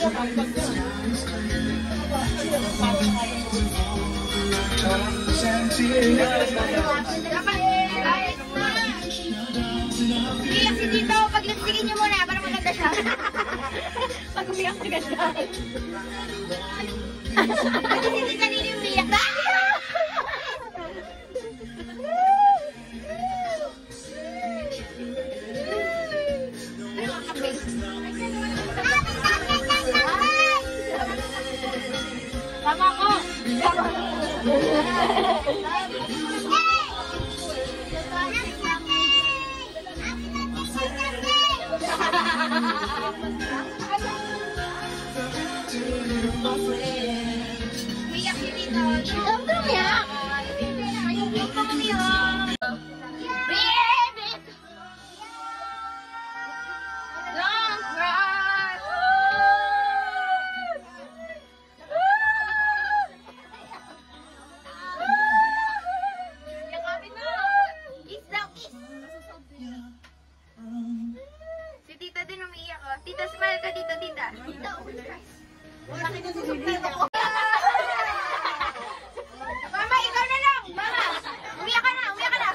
Iyak si Tito, pag-lipstickin niyo muna para maganda siya. Pag umiyak maganda. Pati si Tita Lili umiyak na. Tama ko! Umiyak si Tito. Huwag ka umiyak! Huwag ka umiyak! Long run! Yakapin mo! Kiss daw, kiss! Si Tita din umiiyak, oh. Tita, smile ka dito, Tita. Tita, bakit nasusunod ako? Mama, ikaw na lang! Mama! Umiyak ka na! Umiyak ka na!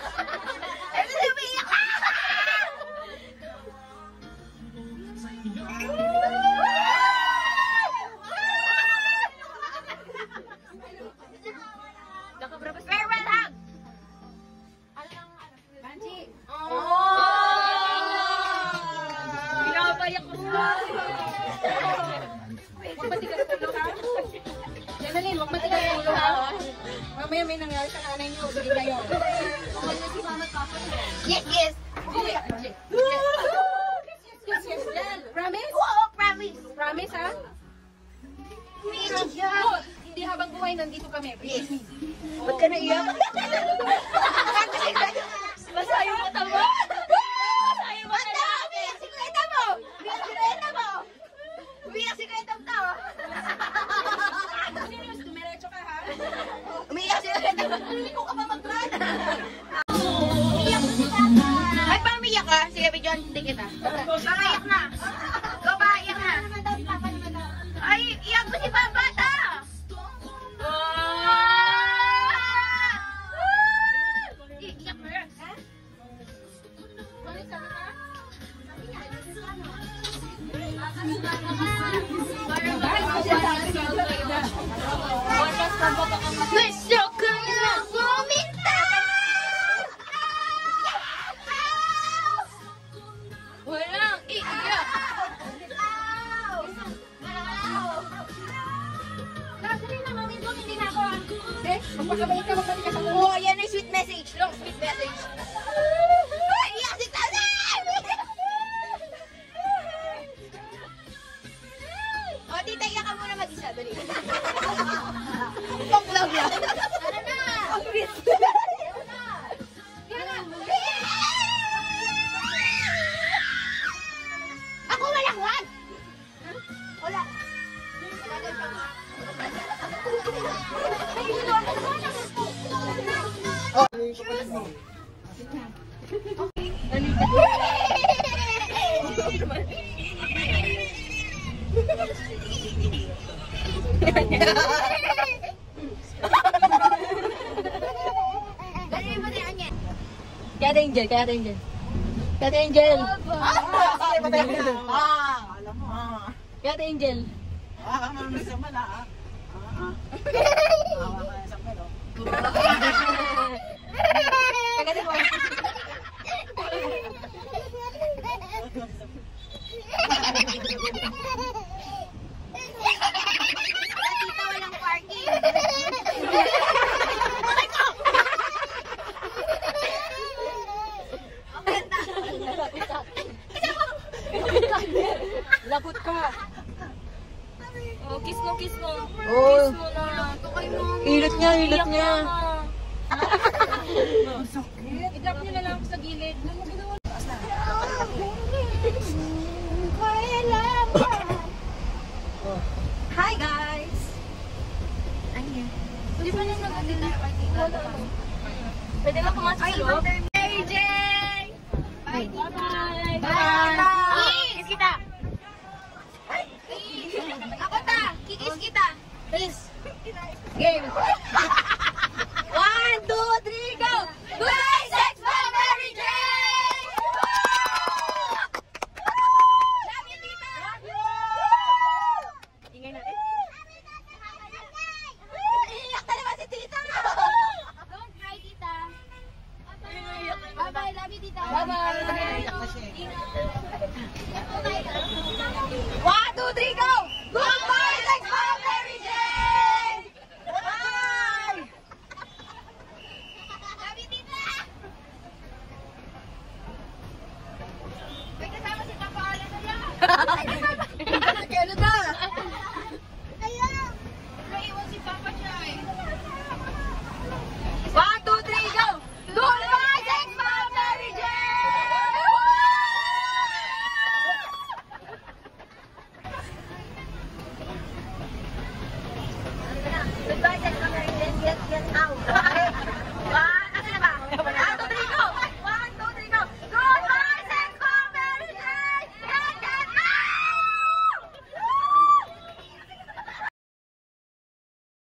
Ito na umiiyak ka! Farewell hug! Banji! Pinapayak ko sa huwag matigas ulo ha? Janalyn, huwag matigas ulo ha? Mamaya may nangyari sa nanay niyo. Bigay kayo. Yes, yes! Yes, yes, Jel. Promise? Oo, promise. Promise ha? Hindi habang buhay nandito kami. Yes. Ba't ka naiyak? Basta yung mata mo. Basta yung mata mo. Umiyak si Kuweta mo. Umiyak si Kuweta mo. Umiyak si Kuweta mo. Serious, dumiretso ka ha? Umiyak si Kuweta mo. Hindi ko ka pa mag-run. Umiyak si Tata. Ay, pa umiyak ka? Sige, bigyan kita. Pangaiyak na. Go ba, iyak na. Ay, iyak mo si Babata. Iyak mo yan, ha? Gusto ko na buminta! Walang iiyak! Dali na, mami doon, hindi na ako. Eh, magpakabalik ka sa kuha. Oo, yan ay sweet message. Long sweet message. Ay, iyak si Tata! O, tita, iyak ka muna mag-isa. Dali. Pang-vlog lang. Tara na! Ang bilis. Ako walang wag! Wala. Oh. Kaya Angel, kaya Angel. Kaya Angel. Alam mo. Kaya Angel. Mamami sa mala. Sa mala. Kagatin mo. Tita, walang parking. Lagot ka. Oh, kiss mo, kiss mo. Oh. Kiss mo na. Hilot niya, hilot niya. I-drop niyo na lang ako sa gilid. Hi guys! Di ba nang nag-dita? Pwede ka pumasok sa loob? AJ! Bye, Tita. Bye! Kiss kita! Please. Game. 1, 2, 3, go! Goodbye, sex bomb, Mary Jane! Love you, tita! Ingay natin. Iiyak na naman si tita! Don't cry, tita. Bye-bye, love you, tita. Bye-bye. Iyak na siya. 1, 2, 3, go! Goodbye, sex bomb, Mary Jane! Bye! Love you, tita! May kasama si Papa Alan na yan. Kaya na daw?